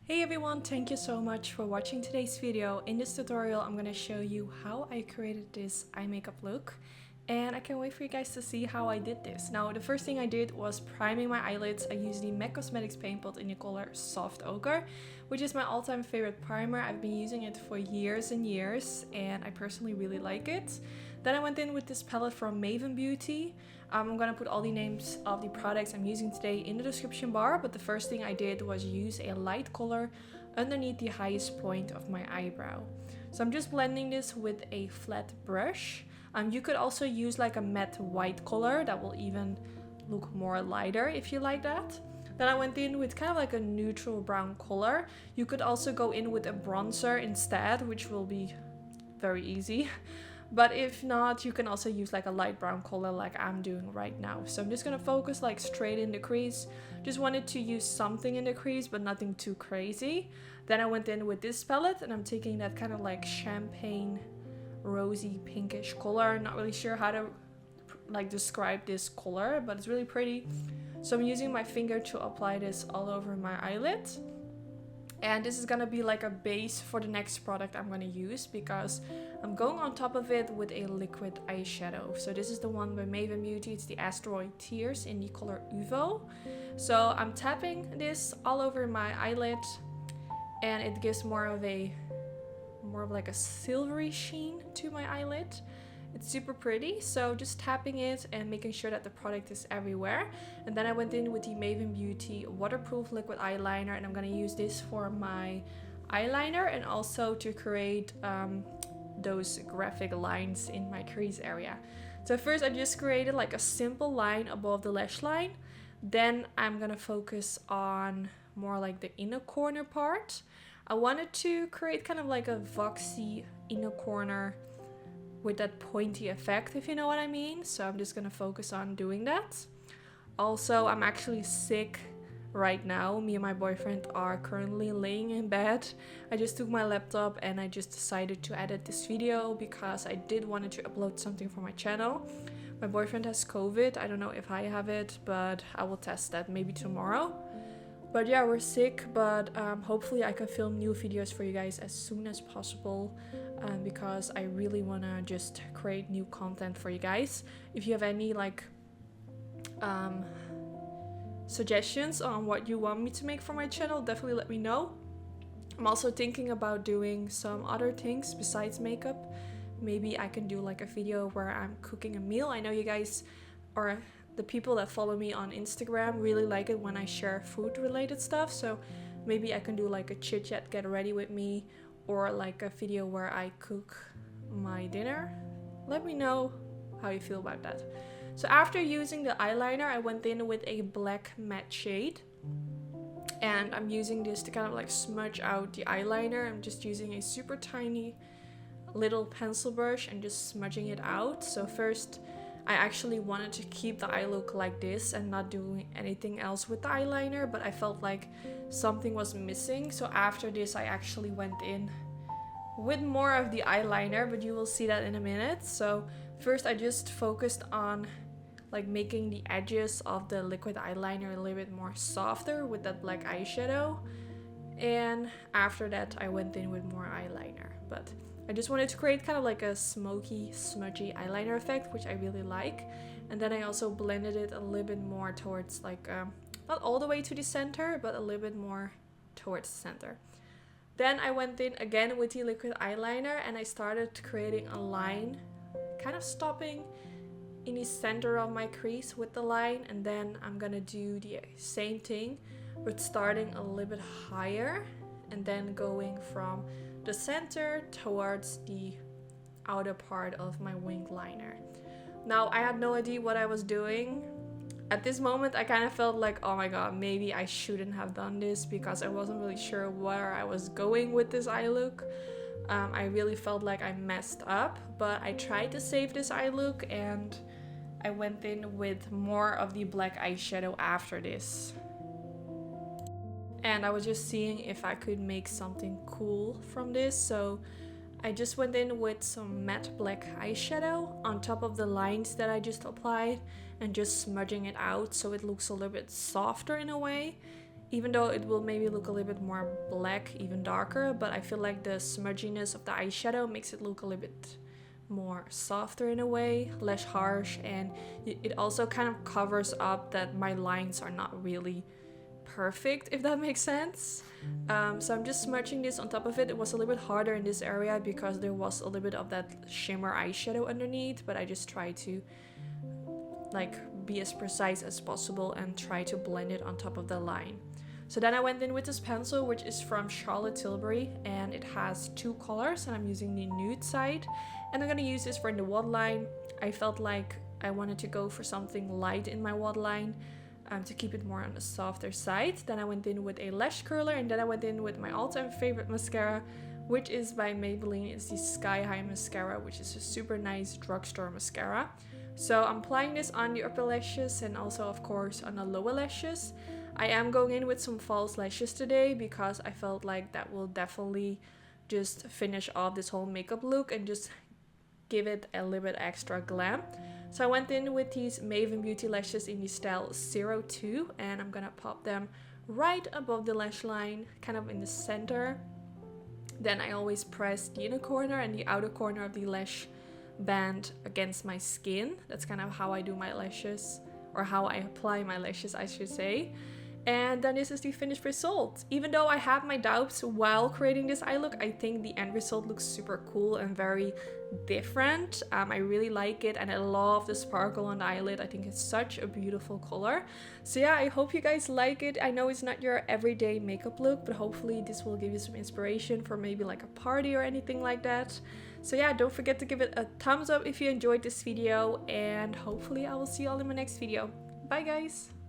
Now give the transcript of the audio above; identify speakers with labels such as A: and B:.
A: Hey everyone, thank you so much for watching today's video. In this tutorial, I'm gonna show you how I created this eye makeup look. And I can't wait for you guys to see how I did this. Now, the first thing I did was priming my eyelids. I used the MAC Cosmetics paint pot in the color Soft Ochre, which is my all-time favorite primer. I've been using it for years and years, and I personally really like it. Then I went in with this palette from MavenBeauty. I'm gonna put all the names of the products I'm using today in the description bar, but the first thing I did was use a light color underneath the highest point of my eyebrow. So I'm just blending this with a flat brush. You could also use like a matte white color that will even look more lighter if you like that. Then I went in with kind of like a neutral brown color. You could also go in with a bronzer instead, which will be very easy. But if not, you can also use like a light brown color like I'm doing right now. So I'm just gonna focus like straight in the crease. Just wanted to use something in the crease, but nothing too crazy. Then I went in with this palette and I'm taking that kind of like champagne rosy pinkish color. Not really sure how to like describe this color, but it's really pretty. So I'm using my finger to apply this all over my eyelid. And this is gonna be like a base for the next product I'm gonna use because I'm going on top of it with a liquid eyeshadow. So this is the one by MavenBeauty. It's the Asteroid Tears in the color Uvo. So I'm tapping this all over my eyelid and it gives more of like a silvery sheen to my eyelid. It's super pretty, so just tapping it and making sure that the product is everywhere. And then I went in with the MavenBeauty waterproof liquid eyeliner, and I'm gonna use this for my eyeliner and also to create those graphic lines in my crease area. So first I just created like a simple line above the lash line. Then I'm gonna focus on more like the inner corner part. I wanted to create kind of like a voxy inner corner with that pointy effect, if you know what I mean. So I'm just gonna focus on doing that. Also, I'm actually sick right now. Me and my boyfriend are currently laying in bed. I just took my laptop and I just decided to edit this video because I did want to upload something for my channel. My boyfriend has COVID. I don't know if I have it, but I will test that maybe tomorrow. But yeah, we're sick, but hopefully I can film new videos for you guys as soon as possible because I really want to just create new content for you guys. If you have any like suggestions on what you want me to make for my channel, definitely let me know. I'm also thinking about doing some other things besides makeup. Maybe I can do like a video where I'm cooking a meal. I know you guys are the people that follow me on Instagram really like it when I share food related stuff, so maybe I can do like a chit chat get ready with me or like a video where I cook my dinner. Let me know how you feel about that. So after using the eyeliner, I went in with a black matte shade and I'm using this to kind of like smudge out the eyeliner. I'm just using a super tiny little pencil brush and just smudging it out. So first I actually wanted to keep the eye look like this and not doing anything else with the eyeliner, but I felt like something was missing. So after this, I actually went in with more of the eyeliner, but you will see that in a minute. So first I just focused on like making the edges of the liquid eyeliner a little bit more softer with that black eyeshadow. And after that, I went in with more eyeliner, but I just wanted to create kind of like a smoky, smudgy eyeliner effect, which I really like. And then I also blended it a little bit more towards like, not all the way to the center, but a little bit more towards the center. Then I went in again with the liquid eyeliner and I started creating a line, kind of stopping in the center of my crease with the line. And then I'm gonna do the same thing, but starting a little bit higher and then going from the center towards the outer part of my winged liner. Now, I had no idea what I was doing. At this moment, I kind of felt like, oh my god, maybe I shouldn't have done this because I wasn't really sure where I was going with this eye look. I really felt like I messed up, but I tried to save this eye look and I went in with more of the black eyeshadow after this. And I was just seeing if I could make something cool from this. So I just went in with some matte black eyeshadow on top of the lines that I just applied and just smudging it out so it looks a little bit softer in a way. even though it will maybe look a little bit more black, even darker, but I feel like the smudginess of the eyeshadow makes it look a little bit more softer in a way, less harsh, and it also kind of covers up that my lines are not really perfect, if that makes sense. So I'm just smudging this on top of it. It was a little bit harder in this area because there was a little bit of that shimmer eyeshadow underneath, but I just try to like be as precise as possible and try to blend it on top of the line. So then I went in with this pencil, which is from Charlotte Tilbury, and it has 2 colors, and I'm using the nude side, and I'm gonna use this for the waterline. I felt like I wanted to go for something light in my waterline, to keep it more on the softer side. Then I went in with a lash curler, and then I went in with my all-time favorite mascara, which is by Maybelline. It's the Sky High mascara, which is a super nice drugstore mascara. So I'm applying this on the upper lashes and also of course on the lower lashes. I am going in with some false lashes today because I felt like that will definitely just finish off this whole makeup look and just give it a little bit extra glam. So I went in with these MavenBeauty lashes in the style 02, and I'm gonna pop them right above the lash line, kind of in the center. Then I always press the inner corner and the outer corner of the lash band against my skin. That's kind of how I do my lashes, or how I apply my lashes, I should say. And then this is the finished result. Even though I had my doubts while creating this eye look, I think the end result looks super cool and very different. I really like it, and I love the sparkle on the eyelid. I think it's such a beautiful color. So yeah, I hope you guys like it. I know it's not your everyday makeup look, but hopefully this will give you some inspiration for maybe like a party or anything like that. So yeah, don't forget to give it a thumbs up if you enjoyed this video, and hopefully I will see you all in my next video. Bye guys!